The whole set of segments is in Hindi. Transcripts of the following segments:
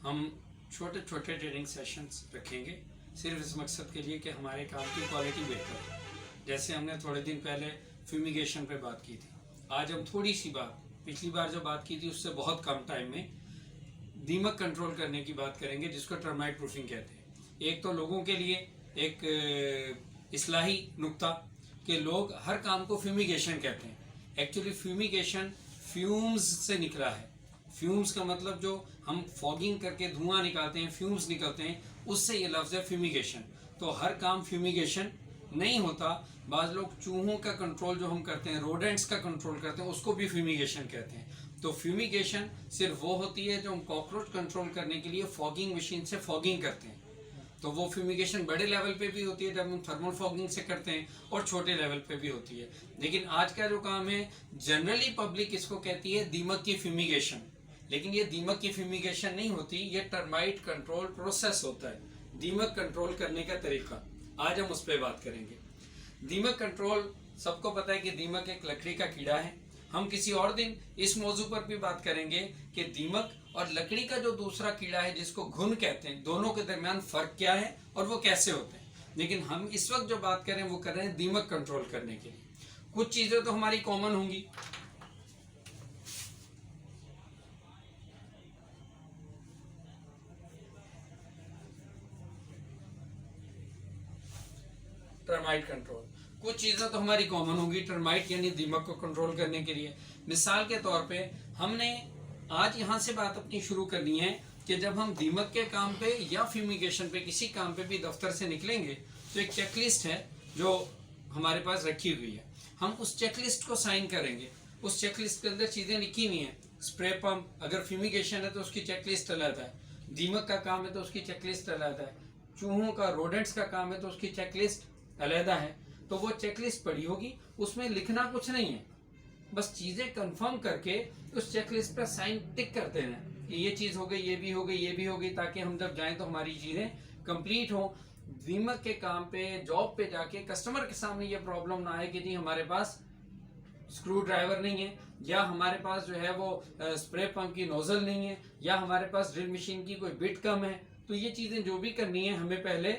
हम छोटे छोटे ट्रेनिंग सेशंस रखेंगे सिर्फ इस मकसद के लिए कि हमारे काम की क्वालिटी बेहतर हो। जैसे हमने थोड़े दिन पहले फ्यूमिगेशन पे बात की थी, आज हम थोड़ी सी बात पिछली बार जो बात की थी उससे बहुत कम टाइम में दीमक कंट्रोल करने की बात करेंगे, जिसको टर्माइट प्रूफिंग कहते हैं। एक तो लोगों के लिए एक इस्लाही नुक्ता कि लोग हर काम को फ्यूमिगेशन कहते हैं। एक्चुअली फ्यूमिगेशन फ्यूम्स से निकला है। फ्यूम्स का मतलब जो हम फॉगिंग करके धुआं निकालते हैं, फ्यूम्स निकलते हैं, उससे ये लफ्ज़ है फ्यूमिगेशन। तो हर काम फ्यूमिगेशन नहीं होता। बाज़ लोग चूहों का कंट्रोल जो हम करते हैं, रोडेंट्स का कंट्रोल करते हैं, उसको भी फ्यूमिगेशन कहते हैं। तो फ्यूमिगेशन सिर्फ वो होती है जो हम कॉकरोच कंट्रोल करने के लिए फॉगिंग मशीन से फॉगिंग करते हैं। तो वो फ्यूमिगेशन बड़े लेवल पे भी होती है जब हम थर्मल फॉगिंग से करते हैं, और छोटे लेवल पे भी होती है। लेकिन आज का जो काम है, जनरली पब्लिक इसको कहती है दीमक की फ्यूमिगेशन। लेकिन ये दीमक की फ्यूमिगेशन नहीं होती, ये टर्माइट कंट्रोल प्रोसेस होता है। दीमक कंट्रोल करने का तरीका आज हम उस पर बात करेंगे। दीमक कंट्रोल, सबको पता है कि दीमक एक लकड़ी का कीड़ा है। हम किसी और दिन इस मौजू पर भी बात करेंगे कि दीमक और लकड़ी का जो दूसरा कीड़ा है जिसको घुन कहते हैं, दोनों के दरमियान फर्क क्या है और वो कैसे होते हैं। लेकिन हम इस वक्त जो बात करें वो कर रहे हैं दीमक कंट्रोल करने के लिए। कुछ चीजें तो हमारी कॉमन होंगी। टर्माइट कंट्रोल, कुछ चीज़ें तो हमारी कॉमन होगी टर्माइट यानी दीमक को कंट्रोल करने के लिए। मिसाल के तौर पे हमने आज यहाँ से बात अपनी शुरू करनी है कि जब हम दीमक के काम पे या फ्यूमिगेशन पे किसी काम पे भी दफ्तर से निकलेंगे तो एक चेकलिस्ट है जो हमारे पास रखी हुई है। हम उस चेकलिस्ट को साइन करेंगे। उस चेकलिस्ट के अंदर चीज़ें लिखी हुई हैं। स्प्रे पंप, अगर फ्यूमिगेशन है तो उसकी चेकलिस्ट अलग है। दीमक का काम है तो उसकी चेकलिस्ट अलग है। चूहों का, रोडेंट्स का काम है तो उसकी चेकलिस्ट अलहदा है। तो वो चेकलिस्ट पड़ी होगी, उसमें लिखना कुछ नहीं है, बस चीजें कंफर्म करके उस चेकलिस्ट पर साइन टिक करते हैं कि ये चीज हो गई, ये भी हो गई, ये भी हो गई, ताकि हम जब जाएं तो हमारी चीजें कंप्लीट हो। दीमक के काम पे, जॉब पे जाके कस्टमर के सामने ये प्रॉब्लम ना आए कि जी हमारे पास स्क्रू ड्राइवर नहीं है, या हमारे पास जो है वो स्प्रे पंप की नोजल नहीं है, या हमारे पास ड्रिल मशीन की कोई बिट कम है। तो ये चीजें जो भी करनी है हमें पहले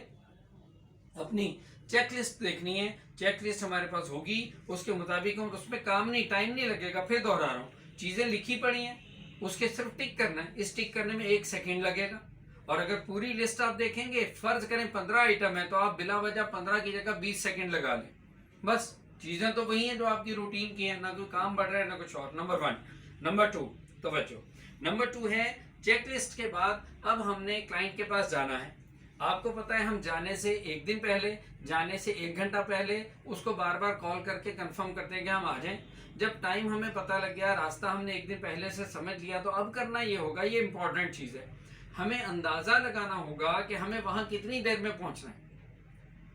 अपनी चेकलिस्ट देखनी है। चेकलिस्ट हमारे पास होगी, उसके मुताबिक हम उसमें काम नहीं, टाइम नहीं लगेगा। फिर दोहरा रहा हूँ, चीजें लिखी पड़ी हैं, उसके सिर्फ टिक करना है। इस टिक करने में 1 सेकेंड लगेगा। और अगर पूरी लिस्ट आप देखेंगे, फर्ज करें 15 आइटम है, तो आप बिला वजह 15 की जगह 20 सेकेंड लगा लें। बस चीजें तो वही है जो आपकी रूटीन की है, ना कोई काम बढ़ रहा है ना कुछ और। नंबर 1। नंबर 2, तवज्जो। नंबर 2 है चेकलिस्ट के बाद अब हमने क्लाइंट के पास जाना है। आपको पता है हम जाने से 1 दिन पहले, जाने से 1 घंटा पहले उसको बार बार कॉल करके कंफर्म करते हैं कि हम आ जाएं। जब टाइम हमें पता लग गया, रास्ता हमने 1 दिन पहले से समझ लिया, तो अब करना ये होगा, ये इंपॉर्टेंट चीज़ है, हमें अंदाज़ा लगाना होगा कि हमें वहाँ कितनी देर में पहुँचना है।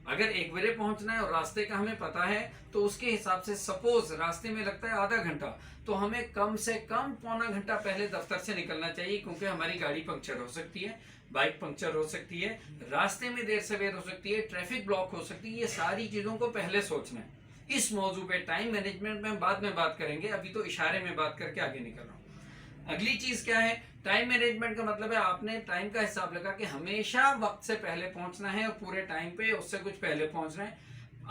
अगर 1 बजे पहुंचना है और रास्ते का हमें पता है, तो उसके हिसाब से सपोज रास्ते में लगता है आधा घंटा, तो हमें कम से कम पौना घंटा पहले दफ्तर से निकलना चाहिए, क्योंकि हमारी गाड़ी पंक्चर हो सकती है, बाइक पंक्चर हो सकती है, रास्ते में देर सवेर हो सकती है, ट्रैफिक ब्लॉक हो सकती है। ये सारी चीज़ों को पहले सोचना है। इस मौजू पे टाइम मैनेजमेंट में हम बाद में बात करेंगे, अभी तो इशारे में बात करके आगे निकल रहा हूँ। अगली चीज़ क्या है, टाइम मैनेजमेंट का मतलब है आपने टाइम का हिसाब लगा कि हमेशा वक्त से पहले पहुंचना है और पूरे टाइम पे उससे कुछ पहले पहुंचना है।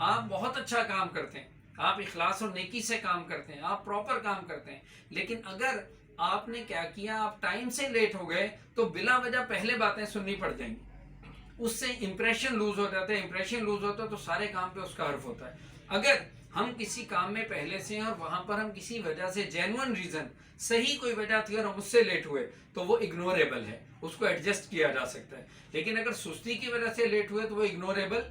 आप बहुत अच्छा काम करते हैं, आप इखलास और नेकी से काम करते हैं, आप प्रॉपर काम करते हैं, लेकिन अगर आपने क्या किया, आप टाइम से लेट हो गए, तो बिला वजह पहले बातें सुननी पड़ जाएंगी। उससे इंप्रेशन लूज हो जाता है। इंप्रेशन लूज होता है तो सारे काम पे उसका अर्थ होता है। अगर हम किसी काम में पहले से हैं और वहां पर हम किसी वजह से, जेन्युइन रीजन, सही कोई वजह थी और हम उससे लेट हुए, तो वो इग्नोरेबल है, उसको एडजस्ट किया जा सकता है। लेकिन अगर सुस्ती की वजह से लेट हुए तो वो इग्नोरेबल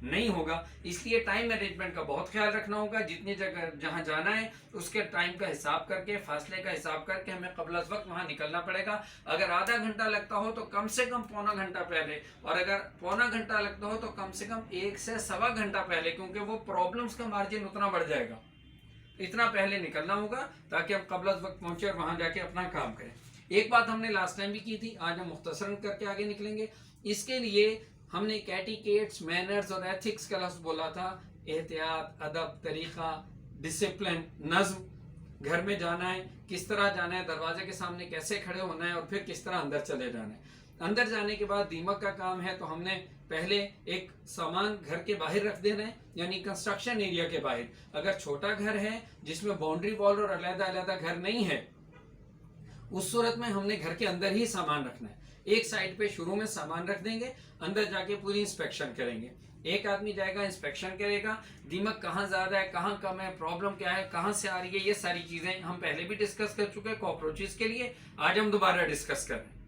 नहीं होगा। इसलिए टाइम मैनेजमेंट का बहुत ख्याल रखना होगा। जितनी जगह जहां जाना है उसके टाइम का हिसाब करके, फासले का हिसाब करके हमें क़ब्ल अज़ वक्त वहां निकलना पड़ेगा। अगर आधा घंटा लगता हो तो कम से कम पौना घंटा पहले, और अगर पौना घंटा लगता हो तो कम से कम 1 से सवा घंटा पहले, क्योंकि वो प्रॉब्लम्स का मार्जिन उतना बढ़ जाएगा। इतना पहले निकलना होगा ताकि हम क़ब्ल अज़ वक्त पहुंचे और वहां जाके अपना काम करें। एक बात हमने लास्ट टाइम भी की थी, आज हम मुख्तसरन करके आगे निकलेंगे। इसके लिए हमने कैटिकेट्स, मैनर्स और एथिक्स का लफ्ज़ बोला था। एहतियात, अदब, तरीक़ा, डिसिप्लिन, नज़्म, घर में जाना है, किस तरह जाना है, दरवाजे के सामने कैसे खड़े होना है और फिर किस तरह अंदर चले जाना है। अंदर जाने के बाद दीमक का काम है तो हमने पहले एक सामान घर के बाहर रख देना है, यानी कंस्ट्रक्शन एरिया के बाहर। अगर छोटा घर है जिसमें बाउंड्री वॉल और अलग अलग घर नहीं है, उस सूरत में हमने घर के अंदर ही सामान रखना है। एक साइड पे शुरू में सामान रख देंगे, अंदर जाके पूरी इंस्पेक्शन करेंगे। एक आदमी जाएगा, इंस्पेक्शन करेगा, दीमक कहाँ ज्यादा है, कहाँ कम है, प्रॉब्लम क्या है, कहाँ से आ रही है, ये सारी चीजें हम पहले भी डिस्कस कर चुके हैं कॉकरोचेस के लिए। आज हम दोबारा डिस्कस कर रहे हैं।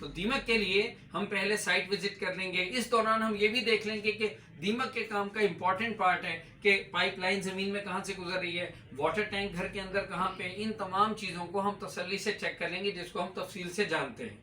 तो दीमक के लिए हम पहले साइट विजिट कर लेंगे। इस दौरान हम ये भी देख लेंगे कि दीमक के काम का इंपॉर्टेंट पार्ट है कि पाइपलाइन जमीन में कहाँ से गुजर रही है, वाटर टैंक घर के अंदर कहाँ पे, इन तमाम चीजों को हम तसल्ली से चेक कर लेंगे, जिसको हम तफसील से जानते हैं।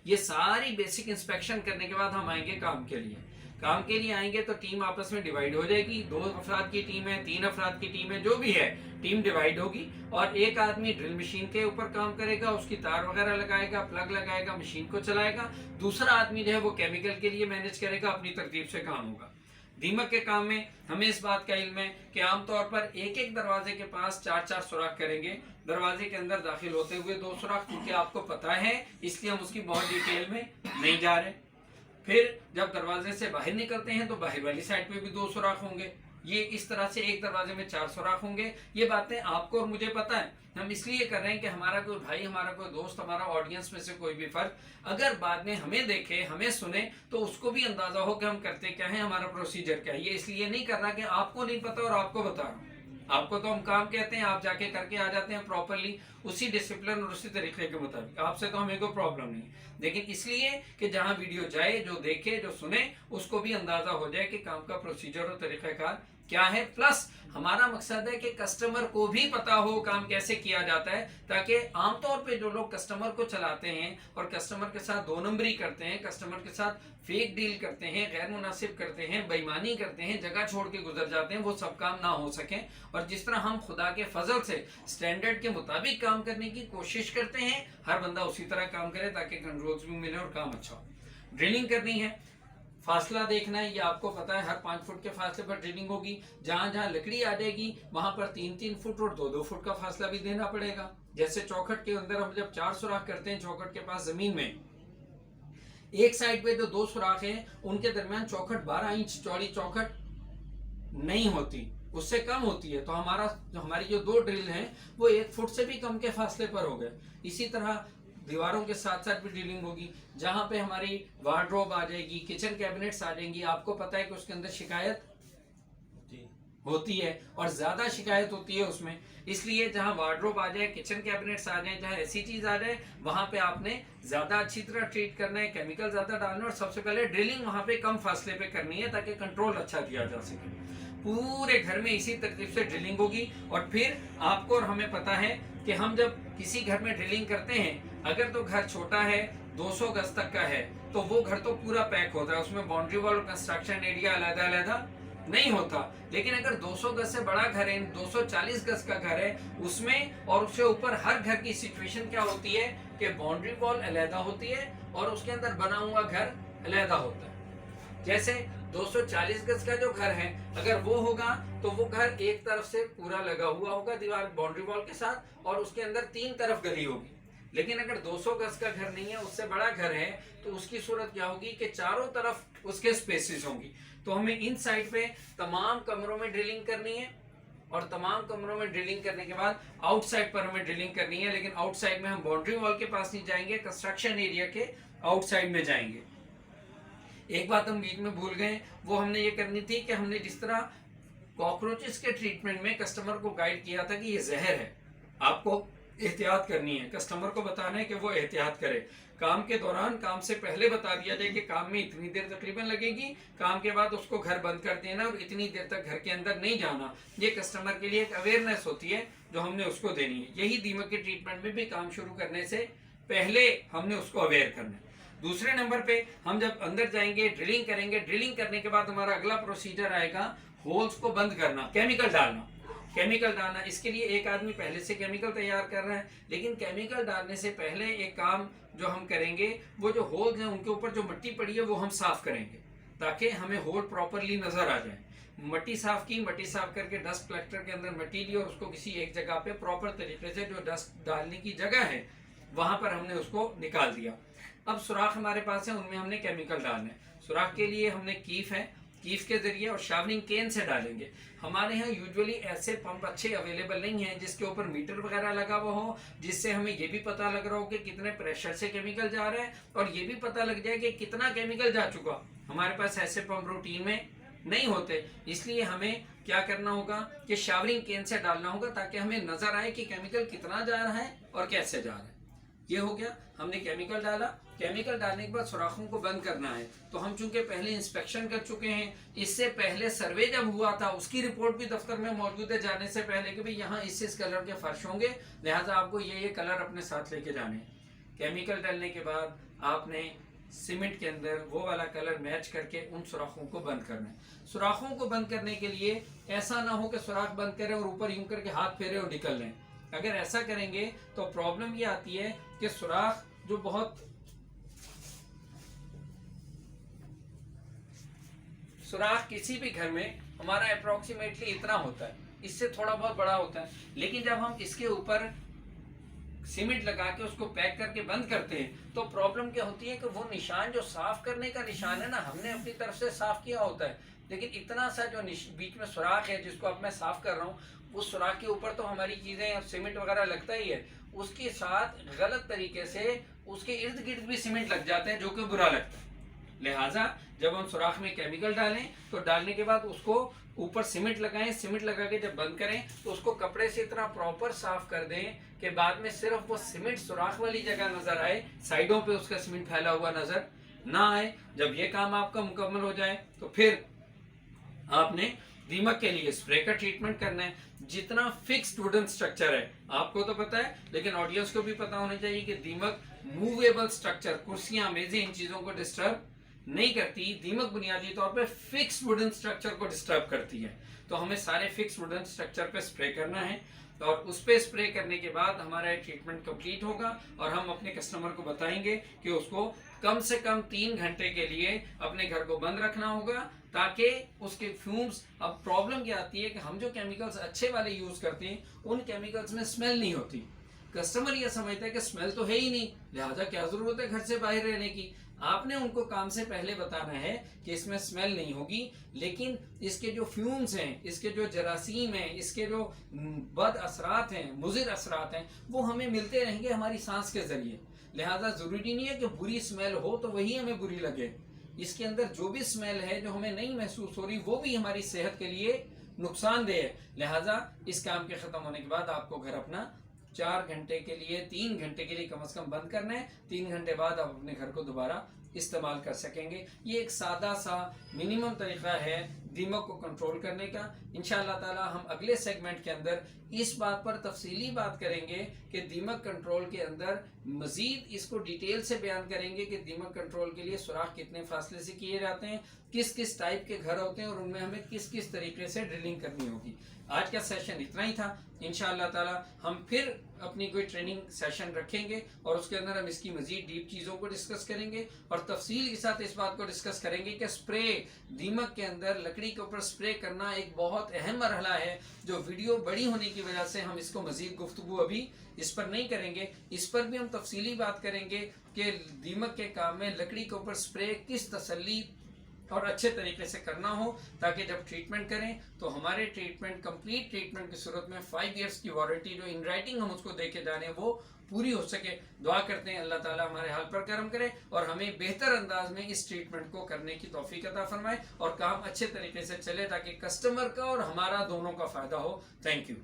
ये सारी बेसिक इंस्पेक्शन करने के बाद हम आएंगे काम के लिए। काम के लिए आएंगे तो टीम आपस में डिवाइड हो जाएगी। 2 अफराद की टीम है, 3 अफराद की टीम है, जो भी है टीम डिवाइड होगी। और एक आदमी ड्रिल मशीन के ऊपर काम करेगा, उसकी तार वगैरह लगाएगा, प्लग लगाएगा, मशीन को चलाएगा। दूसरा आदमी जो है वो केमिकल के लिए मैनेज करेगा, अपनी तरतीब से काम होगा। दीमक के काम में हमें इस बात का इल्म है कि आमतौर पर एक एक दरवाजे के पास 4-4 सुराख करेंगे। दरवाजे के अंदर दाखिल होते हुए 2 सुराख, क्योंकि आपको पता है, इसलिए हम उसकी बहुत डिटेल में नहीं जा रहे। फिर जब दरवाजे से बाहर निकलते हैं तो बाहर वाली साइड पे भी 2 सुराख होंगे। ये इस तरह से एक दरवाजे में 4 सुराख होंगे। ये बातें आपको और मुझे पता है, हम इसलिए कर रहे हैं कि हमारा कोई भाई, हमारा कोई दोस्त, हमारा ऑडियंस में से कोई भी फर्द अगर बाद में हमें देखे, हमें सुने, तो उसको भी अंदाजा हो कि हम करते क्या है, हमारा प्रोसीजर क्या है। ये इसलिए नहीं कर रहा कि आपको नहीं पता और आपको बता रहा हूँ। आपको तो हम काम कहते हैं, आप जाके करके आ जाते हैं प्रॉपरली, उसी डिसिप्लिन और उसी तरीके के मुताबिक। आपसे तो हमें कोई प्रॉब्लम नहीं, लेकिन इसलिए कि जहां वीडियो जाए, जो देखे, जो सुने, उसको भी अंदाजा हो जाए कि काम का प्रोसीजर और तरीकाकार क्या है। प्लस हमारा मकसद है कि कस्टमर को भी पता हो काम कैसे किया जाता है, ताकि आमतौर पे जो लोग कस्टमर को चलाते हैं और कस्टमर के साथ 2 नंबरी करते हैं, कस्टमर के साथ फेक डील करते हैं, गैर मुनासिब करते हैं, बेईमानी करते हैं, जगह छोड़ के गुजर जाते हैं, वो सब काम ना हो सके। और जिस तरह हम खुदा के फजल से स्टैंडर्ड के मुताबिक काम करने की कोशिश करते हैं, हर बंदा उसी तरह काम करे ताकि कंट्रोल्स भी मिले और काम अच्छा हो। ड्रिलिंग करनी है, फासला देखना है, ये आपको पता है, हर 5 फुट के फासले पर ड्रिलिंग होगी। जहां जहां लकड़ी आ जाएगी वहां पर 3-3 फुट और 2-2 फुट का फासला भी देना पड़ेगा। जैसे चौखट के अंदर हम जब 4 सुराख करते हैं, चौखट के पास जमीन में एक साइड पे जो 2 सुराख हैं, उनके दरमियान चौखट 12 इंच चौड़ी चौखट नहीं होती, उससे कम होती है। तो हमारी जो 2 ड्रिल हैं वो 1 फुट से भी कम के फासले पर हो गए। इसी तरह दीवारों के साथ साथ भी ड्रिलिंग होगी। जहां पे हमारी वार्डरोब आ जाएगी, किचन कैबिनेट्स आ जाएंगी, आपको पता है कि उसके अंदर शिकायत होती है और ज्यादा शिकायत होती है उसमें। इसलिए जहां वार्डरोब आ जाए, किचन कैबिनेट्स आ जाए, जहां ऐसी चीज आ जाए, वहां पे आपने ज्यादा अच्छी तरह ट्रीट करना है, केमिकल ज्यादा डालना है और सबसे पहले ड्रिलिंग वहां पे कम फासले पे करनी है ताकि कंट्रोल अच्छा किया जा सके। पूरे घर में इसी तरतीब से ड्रिलिंग होगी। और फिर आपको और हमें पता है कि हम जब किसी घर में ड्रिलिंग करते हैं, अगर तो घर छोटा है, 200 गज तक का है, तो वो घर तो पूरा पैक होता है, उसमें बाउंड्री वॉल और कंस्ट्रक्शन एरिया अलग-अलग नहीं होता। लेकिन अगर 200 गज से बड़ा घर है, 240 गज का घर है, उसमें और उससे ऊपर हर घर की सिचुएशन क्या होती है कि बाउंड्री वॉल अलहदा होती है और उसके अंदर बना हुआ घर अलहदा होता है। जैसे 240 गज का जो घर है, अगर वो होगा तो वो घर एक तरफ से पूरा लगा हुआ होगा दीवार बाउंड्री वॉल के साथ, और उसके अंदर 3 तरफ गली होगी। लेकिन अगर 200 गज का घर नहीं है, उससे बड़ा घर है, तो उसकी सूरत क्या होगी कि चारों तरफ उसके स्पेसेस होंगी। तो हमें इन साइड पे तमाम कमरों में ड्रिलिंग करनी है और तमाम कमरों में ड्रिलिंग करने के बाद आउटसाइड पर हमें ड्रिलिंग करनी है। लेकिन आउटसाइड में हम बाउंड्री वॉल के पास नहीं जाएंगे, कंस्ट्रक्शन एरिया के आउटसाइड में जाएंगे। एक बात हम बीच में भूल गए, वो हमने ये करनी थी कि हमने जिस तरह कॉकरोचेस के ट्रीटमेंट में कस्टमर को गाइड किया था कि ये जहर है, आपको एहतियात करनी है, कस्टमर को बताना है कि वो एहतियात करे। काम के दौरान, काम से पहले बता दिया जाए कि काम में इतनी देर तकरीबन लगेगी, काम के बाद उसको घर बंद कर देना और इतनी देर तक घर के अंदर नहीं जाना। ये कस्टमर के लिए एक अवेयरनेस होती है जो हमने उसको देनी है। यही दीमक के ट्रीटमेंट में भी काम शुरू करने से पहले हमने उसको अवेयर करना है। दूसरे नंबर पे हम जब अंदर जाएंगे, ड्रिलिंग करेंगे, ड्रिलिंग करने के बाद हमारा अगला प्रोसीजर आएगा होल्स को बंद करना, केमिकल डालना। केमिकल डालना, इसके लिए एक आदमी पहले से केमिकल तैयार कर रहा है, लेकिन केमिकल डालने से पहले एक काम जो हम करेंगे, वो जो होल्स हैं उनके ऊपर जो मिट्टी पड़ी है वो हम साफ करेंगे ताकि हमें होल प्रॉपरली नजर आ जाए। मट्टी साफ की, मट्टी साफ करके डस्ट कलेक्टर के अंदर मट्टी ली और उसको किसी एक जगह पे प्रॉपर तरीके से जो डस्ट डालने की जगह है वहां पर हमने उसको निकाल दिया। अब सुराख हमारे पास है, उनमें हमने केमिकल डालना है। सुराख के लिए हमने कीफ है, कीफ के जरिए और शावरिंग केन से डालेंगे। हमारे यहाँ यूजुअली ऐसे पंप अच्छे अवेलेबल नहीं हैं जिसके ऊपर मीटर वगैरह लगा हुआ हो, जिससे हमें ये भी पता लग रहा हो कि कितने प्रेशर से केमिकल जा रहा है और ये भी पता लग जाए कि कितना केमिकल जा चुका। हमारे पास ऐसे पंप रूटीन में नहीं होते, इसलिए हमें क्या करना होगा कि शावरिंग केन से डालना होगा ताकि हमें नजर आए कि केमिकल कितना जा रहा है और कैसे जा रहा है। ये हो गया, हमने केमिकल डाला। केमिकल डालने के बाद सुराखों को बंद करना है। तो हम चूंकि पहले इंस्पेक्शन कर चुके हैं, इससे पहले सर्वे जब हुआ था उसकी रिपोर्ट भी दफ्तर में मौजूद है जाने से पहले कि भाई यहाँ इस कलर के फर्श होंगे, लिहाजा आपको ये कलर अपने साथ लेके जाने। केमिकल डालने के बाद आपने सीमेंट के अंदर वो वाला कलर मैच करके उन सुराखों को बंद करना है। सुराखों को बंद करने के लिए ऐसा ना हो कि सुराख बंद करें और ऊपर यूं करके हाथ फेरे और निकल लें। अगर ऐसा करेंगे तो प्रॉब्लम ये आती है कि सुराख जो सुराख किसी भी घर में हमारा अप्रोक्सीमेटली इतना होता है, इससे थोड़ा बहुत बड़ा होता है, लेकिन जब हम इसके ऊपर सीमेंट लगा के उसको पैक करके बंद करते हैं तो प्रॉब्लम क्या होती है कि वो निशान जो साफ करने का निशान है ना, हमने अपनी तरफ से साफ किया होता है, लेकिन इतना सा जो बीच में सुराख है जिसको अब मैं साफ कर रहा हूँ, उस सुराख के ऊपर तो हमारी चीजें सीमेंट वगैरह लगता ही है, उसके साथ गलत तरीके से उसके इर्द गिर्द भी सीमेंट लग जाते हैं जो कि बुरा लगता है। लिहाजा जब हम सुराख में केमिकल डालें तो डालने के बाद उसको ऊपर सीमेंट लगाएं, सीमेंट लगा के जब बंद करें तो उसको कपड़े से इतना प्रॉपर साफ कर दें कि बाद में सिर्फ वो सीमेंट सुराख वाली जगह नजर आए, साइडों पे उसका सीमेंट फैला हुआ नजर ना आए। जब ये काम आपका मुकम्मल हो जाए तो फिर आपने दीमक के लिए स्प्रे का ट्रीटमेंट करना है। जितना फिक्स्ड वुडन स्ट्रक्चर है आपको तो पता है, लेकिन ऑडियंस को भी पता होना चाहिए कि दीमक मूवेबल स्ट्रक्चर, कुर्सियां, मेजें, इन चीजों को डिस्टर्ब नहीं करती। दीमक बुनियादी तौर पे फिक्स वुडन स्ट्रक्चर को डिस्टर्ब करती है, तो हमें सारे फिक्स वुडन स्ट्रक्चर पे स्प्रे करना है और उस पे स्प्रे करने के बाद हमारा ट्रीटमेंट कंप्लीट होगा और हम अपने कस्टमर को बताएंगे कि उसको कम से कम 3 घंटे के लिए अपने घर को बंद रखना होगा ताकि उसके फ्यूम्स। अब प्रॉब्लम क्या आती है कि हम जो केमिकल्स अच्छे वाले यूज करते हैं उन केमिकल्स में स्मेल नहीं होती। कस्टमर ये समझता है कि स्मेल तो है ही नहीं, लिहाजा क्या जरूरत है घर से बाहर रहने की। आपने उनको काम से पहले बताना है कि इसमें स्मेल नहीं होगी, लेकिन इसके जो फ्यूम्स हैं, इसके जो जरासीम हैं, इसके जो बद असरात हैं, मुजिर असरात हैं, वो हमें मिलते रहेंगे हमारी सांस के जरिए। लिहाजा जरूरी नहीं है कि बुरी स्मेल हो तो वही हमें बुरी लगे। इसके अंदर जो भी स्मेल है जो हमें नहीं महसूस हो रही वो भी हमारी सेहत के लिए नुकसानदेह है। लिहाजा इस काम के खत्म होने के बाद आपको घर अपना 4 घंटे के लिए, 3 घंटे के लिए कम से कम बंद करना है। 3 घंटे बाद आप अपने घर को दोबारा इस्तेमाल कर सकेंगे। ये एक सादा सा मिनिमम तरीका है दीमक को कंट्रोल करने का। इंशाअल्लाह ताला हम अगले सेगमेंट के अंदर इस बात पर तफसीली बात करेंगे कि दीमक कंट्रोल के अंदर मजीद इसको डिटेल से बयान करेंगे कि दीमक कंट्रोल के लिए सुराख कितने फासले से किए जाते हैं, किस किस टाइप के घर होते हैं और उनमें हमें किस किस तरीके से ड्रिलिंग करनी होगी। आज का सेशन इतना ही था। इंशाअल्लाह ताला हम फिर अपनी कोई ट्रेनिंग सेशन रखेंगे और उसके अंदर हम इसकी मजीद डीप चीज़ों को डिस्कस करेंगे और तफसील के साथ इस बात को डिस्कस करेंगे कि स्प्रे, दीमक के अंदर लकड़ी के ऊपर स्प्रे करना एक बहुत अहम मरहला है जो वीडियो बड़ी होने की वजह से हम इसको मजीद गुफ्तगू अभी इस पर नहीं करेंगे। इस पर भी हम तफसीली बात करेंगे कि दीमक के काम में लकड़ी के ऊपर स्प्रे किस तसल्ली और अच्छे तरीके से करना हो ताकि जब ट्रीटमेंट करें तो हमारे ट्रीटमेंट, कंप्लीट ट्रीटमेंट की सूरत में 5 इयर्स की वारंटी जो इन राइटिंग हम उसको दे के जा रहे हैं वो पूरी हो सके। दुआ करते हैं अल्लाह ताला हमारे हाल पर करम करे और हमें बेहतर अंदाज में इस ट्रीटमेंट को करने की तौफीक अता फरमाए और काम अच्छे तरीके से चले ताकि कस्टमर का और हमारा दोनों का फायदा हो। Thank you.